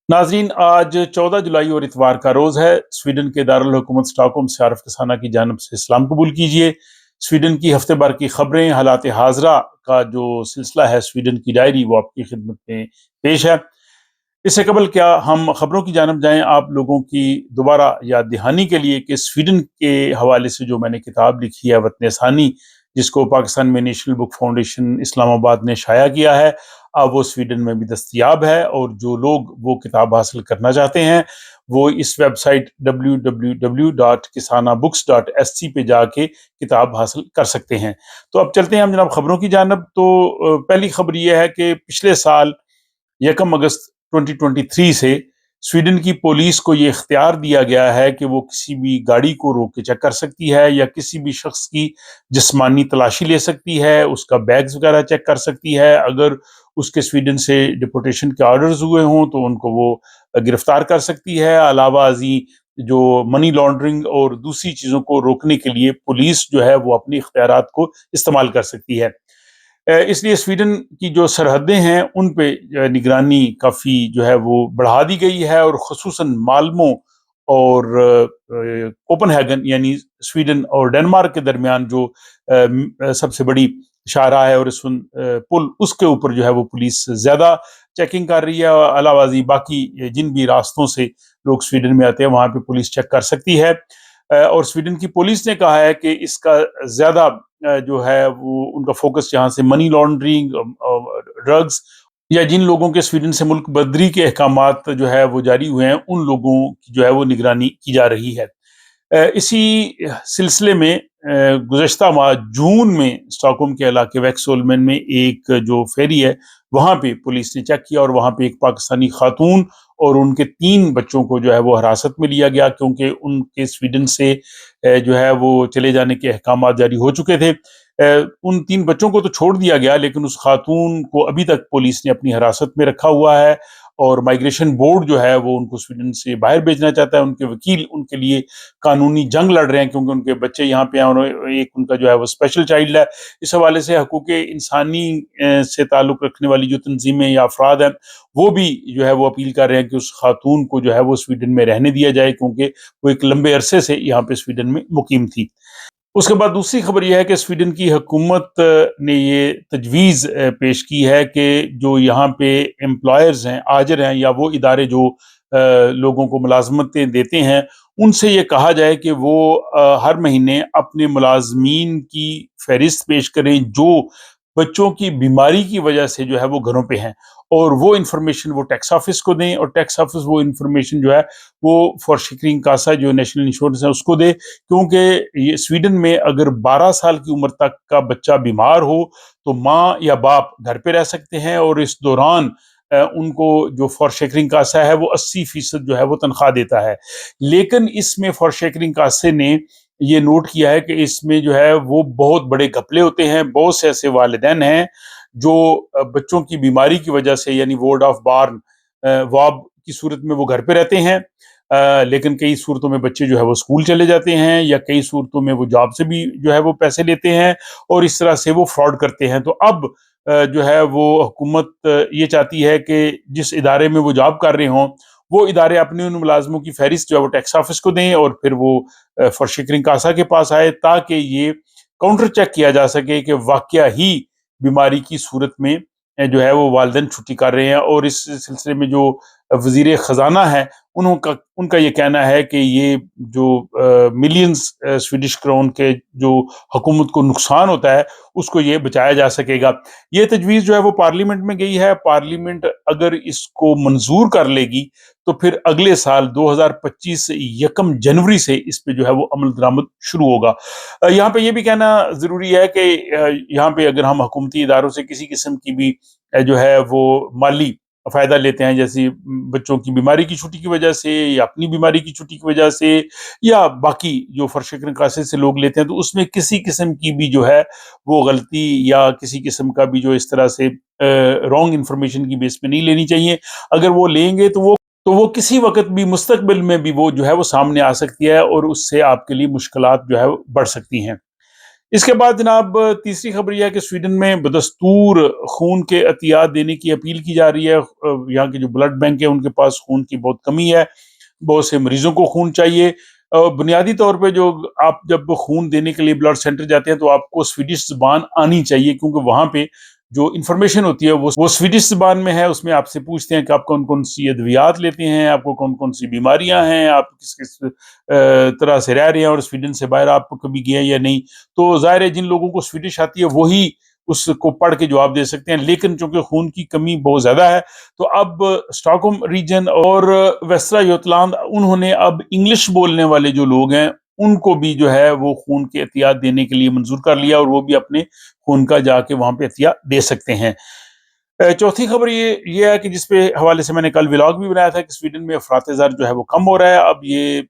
नाजरीन, आज 14 जुलाई और इतवार का रोज है। स्वीडन के दारुल हुकूमत स्टॉकहोम से आरफ कसाना की जानब से इस्लाम कबूल कीजिए। स्वीडन की हफ्ते भर की खबरें, हालात हाजरा का जो सिलसिला है स्वीडन की डायरी, वो आपकी खिदमत में पेश है। इससे कबल क्या हम खबरों की जानब जाएं, आप लोगों की दोबारा याद दहानी के लिए कि स्वीडन के हवाले से जो मैंने किताब लिखी है वतन आसानी, जिसको पाकिस्तान में नेशनल बुक फाउंडेशन इस्लामाबाद ने शाया किया है, अब वो स्वीडन में भी दस्तयाब है। और जो लोग वो किताब हासिल करना चाहते हैं वो इस वेबसाइट www.kisanabooks.sc पे जाके किताब हासिल कर सकते हैं। तो अब चलते हैं हम जनाब खबरों की जानब। तो पहली खबर यह है कि पिछले साल 1 अगस्त 2023 से स्वीडन की पुलिस को ये इख्तियार दिया गया है कि वो किसी भी गाड़ी को रोक के चेक कर सकती है या किसी भी शख्स की जिस्मानी तलाशी ले सकती है, उसका बैग्स वगैरह चेक कर सकती है। अगर उसके स्वीडन से डिपोटेशन के ऑर्डर्स हुए हों तो उनको वो गिरफ्तार कर सकती है। अलावा अजी जो मनी लॉन्ड्रिंग और दूसरी चीज़ों को रोकने के लिए पुलिस जो है वो अपनी इख्तियारात को इस्तेमाल कर सकती है। इसलिए स्वीडन की जो सरहदें हैं उन पे निगरानी काफ़ी जो है वो बढ़ा दी गई है, और ख़ुसूसन माल्मो और कोपनहेगन यानी स्वीडन और डेनमार्क के दरमियान जो सबसे बड़ी शाहराह है और पुल, उसके ऊपर जो है वो पुलिस ज़्यादा चेकिंग कर रही है। अलावाजी बाकी जिन भी रास्तों से लोग स्वीडन में आते हैं वहाँ पे पुलिस चेक कर सकती है। और स्वीडन की पुलिस ने कहा है कि इसका ज़्यादा जो है वो उनका फोकस यहाँ से मनी लॉन्ड्रिंग, ड्रग्स, या जिन लोगों के स्वीडन से मुल्क बदरी के अहकामात जो है वो जारी हुए हैं उन लोगों की जो है वो निगरानी की जा रही है। इसी सिलसिले में गुज़श्ता माह जून में स्टॉकहोम के इलाके वेक्सहोल्मेन में एक जो फेरी है वहाँ पे पुलिस ने चेक किया, और वहाँ पे एक पाकिस्तानी खातून और उनके 3 बच्चों को जो है वो हिरासत में लिया गया, क्योंकि उनके स्वीडन से जो है वो चले जाने के अहकामात जारी हो चुके थे। उन 3 बच्चों को तो छोड़ दिया गया, लेकिन उस खातून को अभी तक पुलिस ने अपनी हिरासत में रखा हुआ है, और माइग्रेशन बोर्ड जो है वो उनको स्वीडन से बाहर भेजना चाहता है। उनके वकील उनके लिए कानूनी जंग लड़ रहे हैं, क्योंकि उनके बच्चे यहाँ पे हैं और एक उनका जो है वो स्पेशल चाइल्ड है। इस हवाले से हकूक़ इंसानी से ताल्लुक़ रखने वाली जो तंजीमें या अफराद हैं वो भी जो है वो अपील कर रहे हैं कि उस खातून को जो है वो स्वीडन में रहने दिया जाए, क्योंकि वो एक लंबे अरसे से यहाँ पे स्वीडन में मुकीम थी। उसके बाद दूसरी खबर यह है कि स्वीडन की हुकूमत ने ये तजवीज़ पेश की है कि जो यहाँ पे एम्प्लॉयर्स हैं, आजिर हैं, या वो इदारे जो लोगों को मुलाजमतें देते हैं, उनसे ये कहा जाए कि वो हर महीने अपने मुलाजमीन की फहरिस्त पेश करें जो बच्चों की बीमारी की वजह से जो है वो घरों पे हैं, और वो इंफॉर्मेशन वो टैक्स ऑफिस को दें, और टैक्स ऑफिस वो इंफॉर्मेशन जो है वो फॉर शिकरिंग कासा जो नेशनल इंश्योरेंस है उसको दे। क्योंकि ये स्वीडन में अगर 12 साल की उम्र तक का बच्चा बीमार हो तो माँ या बाप घर पे रह सकते हैं, और इस दौरान उनको जो फॉर शेकरिंग कासा है वो 80% जो है वो तनख्वाह देता है। लेकिन इसमें फॉर शेकरिंग कासे ने ये नोट किया है कि इसमें जो है वो बहुत बड़े घपले होते हैं। बहुत से ऐसे वालिदैन हैं जो बच्चों की बीमारी की वजह से, यानी वार्ड ऑफ बार्न, वाब की सूरत में वो घर पे रहते हैं, लेकिन कई सूरतों में बच्चे जो है वो स्कूल चले जाते हैं, या कई सूरतों में वो जॉब से भी जो है वो पैसे लेते हैं, और इस तरह से वो फ्रॉड करते हैं। तो अब जो है वो हुकूमत ये चाहती है कि जिस इदारे में वो जॉब कर रहे हों वो इदारे अपने उन मुलाजमों की फहरिस्त जो है वो टैक्स ऑफिस को दें, और फिर वो फॉर शिकरिंग कासा के पास आए, ताकि ये काउंटर चेक किया जा सके कि वाकया ही बीमारी की सूरत में जो है वो वालिदैन छुट्टी कर रहे हैं। और इस सिलसिले में जो वजीर खजाना है उनका ये कहना है कि ये जो मिलियंस स्वीडिश क्राउन के जो हुकूमत को नुकसान होता है उसको ये बचाया जा सकेगा। ये तजवीज़ जो है वो पार्लियामेंट में गई है। पार्लियामेंट अगर इसको मंजूर कर लेगी तो फिर अगले साल 2025 1 जनवरी से इस पे जो है वो अमल दरामद शुरू होगा। यहाँ पे ये भी कहना ज़रूरी है कि यहाँ पे अगर हम हुकूमती इदारों से किसी किस्म की भी जो है वो माली फ़ायदा लेते हैं, जैसे बच्चों की बीमारी की छुट्टी की वजह से, या अपनी बीमारी की छुट्टी की वजह से, या बाकी जो फर्श कासे से लोग लेते हैं, तो उसमें किसी किस्म की भी जो है वो गलती या किसी किस्म का भी जो इस तरह से रॉन्ग इन्फॉर्मेशन की बेस पे नहीं लेनी चाहिए। अगर वो लेंगे तो वो किसी वक्त भी मुस्तकबिल में भी वो जो है वो सामने आ सकती है, और उससे आपके लिए मुश्किलात जो है वो बढ़ सकती हैं। اس کے بعد جناب تیسری خبر یہ ہے کہ سویڈن میں بدستور خون کے عطیات دینے کی اپیل کی جا رہی ہے۔ یہاں کے جو بلڈ بینک ہے ان کے پاس خون کی بہت کمی ہے، بہت سے مریضوں کو خون چاہیے۔ بنیادی طور پہ جو آپ جب خون دینے کے لیے بلڈ سینٹر جاتے ہیں تو آپ کو سویڈش زبان آنی چاہیے، کیونکہ وہاں پہ جو انفارمیشن ہوتی ہے وہ سویڈش زبان میں ہے۔ اس میں آپ سے پوچھتے ہیں کہ آپ کون کون سی ادویات لیتے ہیں، آپ کو کون کون سی بیماریاں ہیں، آپ کس کس طرح سے رہ رہے ہیں، اور سویڈن سے باہر آپ کبھی گئے ہیں یا نہیں۔ تو ظاہر ہے جن لوگوں کو سویڈش آتی ہے وہی اس کو پڑھ کے جواب دے سکتے ہیں، لیکن چونکہ خون کی کمی بہت زیادہ ہے تو اب اسٹاک ریجن اور ویسٹرا یوتلانڈ انہوں نے اب انگلش بولنے والے جو لوگ ہیں ان کو بھی جو ہے وہ خون کے احتیاط دینے کے لیے منظور کر لیا، اور وہ بھی اپنے خون کا جا کے وہاں پہ احتیاط دے سکتے ہیں۔ چوتھی خبر یہ ہے کہ جس پہ حوالے سے میں نے کل ولاگ بھی بنایا تھا کہ سویڈن میں افراط زر جو ہے وہ کم ہو رہا ہے، اب یہ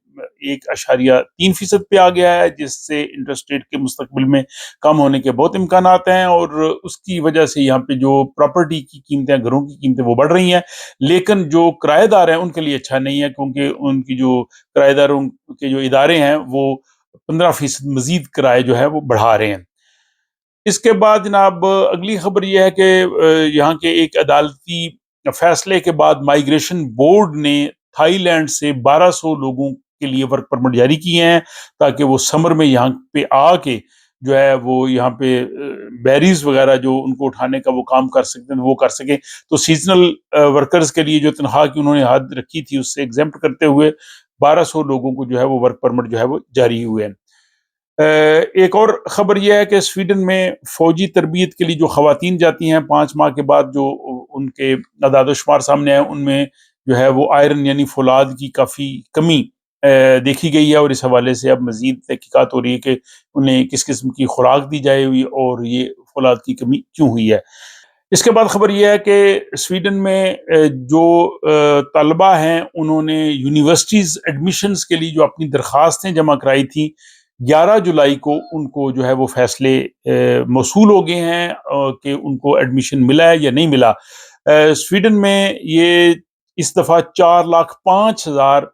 1.3% پہ آ گیا ہے، جس سے انٹرسٹ ریٹ کے مستقبل میں کم ہونے کے بہت امکانات ہیں، اور اس کی وجہ سے یہاں پہ جو پراپرٹی کی قیمتیں، گھروں کی قیمتیں وہ بڑھ رہی ہیں، لیکن جو کرایہ دار ہیں ان کے لیے اچھا نہیں ہے، کیونکہ ان کی جو کرایہ داروں کے جو ادارے ہیں وہ 15% مزید کرایہ جو ہے وہ بڑھا رہے ہیں۔ اس کے بعد جناب اگلی خبر یہ ہے کہ یہاں کے ایک عدالتی فیصلے کے بعد مائیگریشن بورڈ نے تھائی لینڈ سے 1200 لوگوں کے لیے ورک پرمٹ جاری کیے ہیں، تاکہ وہ سمر میں یہاں پہ آ کے جو ہے وہ یہاں پہ بیریز وغیرہ جو ان کو اٹھانے کا وہ کام کر سکتے ہیں وہ کر سکیں۔ تو سیزنل ورکرز کے لیے جو تنخواہ کی انہوں نے حد رکھی تھی اس سے ایگزمپٹ کرتے ہوئے 1200 لوگوں کو جو ہے وہ ورک پرمٹ جو ہے وہ جاری ہوئے ہیں۔ ایک اور خبر یہ ہے کہ سویڈن میں فوجی تربیت کے لیے جو خواتین جاتی ہیں 5 ماہ کے بعد، جو ان کے اعداد و شمار سامنے آئے ان میں جو ہے وہ آئرن یعنی فولاد کی کافی کمی دیکھی گئی ہے، اور اس حوالے سے اب مزید تحقیقات ہو رہی ہے کہ انہیں کس قسم کی خوراک دی جائے ہوئی اور یہ فولاد کی کمی کیوں ہوئی ہے۔ اس کے بعد خبر یہ ہے کہ سویڈن میں جو طلبہ ہیں انہوں نے یونیورسٹیز ایڈمیشنز کے لیے جو اپنی درخواستیں جمع کرائی تھیں 11 جولائی کو ان کو جو ہے وہ فیصلے موصول ہو گئے ہیں کہ ان کو ایڈمیشن ملا ہے یا نہیں ملا۔ سویڈن میں یہ اس دفعہ 4,05,000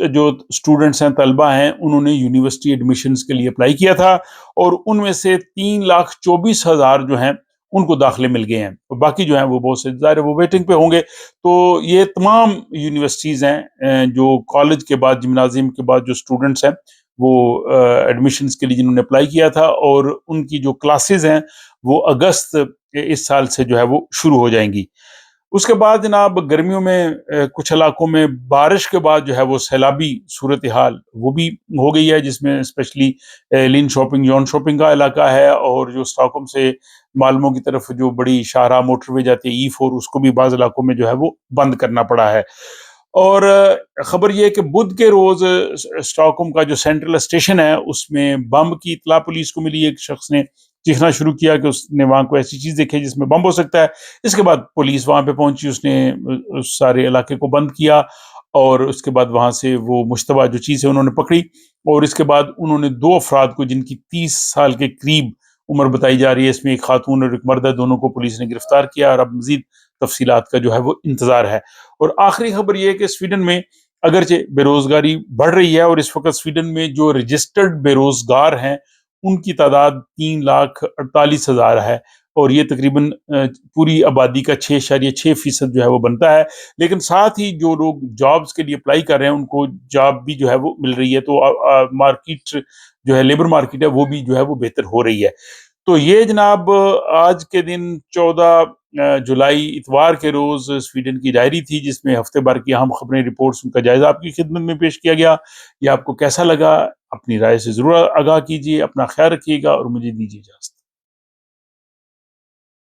جو اسٹوڈنٹس ہیں، طلبہ ہیں، انہوں نے یونیورسٹی ایڈمیشنز کے لیے اپلائی کیا تھا، اور ان میں سے 3,24,000 جو ہیں ان کو داخلے مل گئے ہیں، اور باقی جو ہیں وہ بہت سے ظاہر وہ ویٹنگ پہ ہوں گے۔ تو یہ تمام یونیورسٹیز ہیں جو کالج کے بعد، جمنازیم کے بعد جو اسٹوڈنٹس ہیں وہ ایڈمیشنز کے لیے جنہوں نے اپلائی کیا تھا، اور ان کی جو کلاسز ہیں وہ اگست اس سال سے جو ہے وہ شروع ہو جائیں گی۔ اس کے بعد جناب گرمیوں میں کچھ علاقوں میں بارش کے بعد جو ہے وہ سیلابی صورتحال وہ بھی ہو گئی ہے، جس میں اسپیشلی لین شاپنگ، یون شاپنگ کا علاقہ ہے، اور جو اسٹاکہولم سے مالمو کی طرف جو بڑی شاہراہ موٹر وے جاتی ہے E4، اس کو بھی بعض علاقوں میں جو ہے وہ بند کرنا پڑا ہے۔ اور خبر یہ ہے کہ بدھ کے روز اسٹاکہولم کا جو سینٹرل اسٹیشن ہے اس میں بم کی اطلاع پولیس کو ملی، ایک شخص نے چیخنا شروع کیا کہ اس نے وہاں کو ایسی چیز دیکھی جس میں بم ہو سکتا ہے۔ اس کے بعد پولیس وہاں پہ پہنچی، اس نے اس سارے علاقے کو بند کیا، اور اس کے بعد وہاں سے وہ مشتبہ جو چیز ہے انہوں نے پکڑی، اور اس کے بعد انہوں نے 2 افراد کو جن کی 30 سال کے قریب عمر بتائی جا رہی ہے، اس میں ایک خاتون اور ایک مرد ہے، دونوں کو پولیس نے گرفتار کیا، اور اب مزید تفصیلات کا جو ہے وہ انتظار ہے۔ اور آخری خبر یہ ہے کہ سویڈن میں اگرچہ بے روزگاری بڑھ رہی ہے، اور اس وقت سویڈن میں جو رجسٹرڈ بے روزگار ہیں ان کی تعداد 3,48,000 ہے، اور یہ تقریباً پوری آبادی کا 6.6% جو ہے وہ بنتا ہے۔ لیکن ساتھ ہی جو لوگ جابز کے لیے اپلائی کر رہے ہیں ان کو جاب بھی جو ہے وہ مل رہی ہے، تو مارکیٹ جو ہے، لیبر مارکیٹ ہے، وہ بھی جو ہے وہ بہتر ہو رہی ہے۔ تو یہ جناب آج کے دن 14 جولائی اتوار کے روز سویڈن کی ڈائری تھی، جس میں ہفتے بھر کی اہم خبریں، رپورٹس، ان کا جائزہ آپ کی خدمت میں پیش کیا گیا۔ یہ آپ کو کیسا لگا؟ اپنی رائے سے ضرور آگاہ کیجیے، اپنا خیال رکھیے گا، اور مجھے دیجیے اجازت۔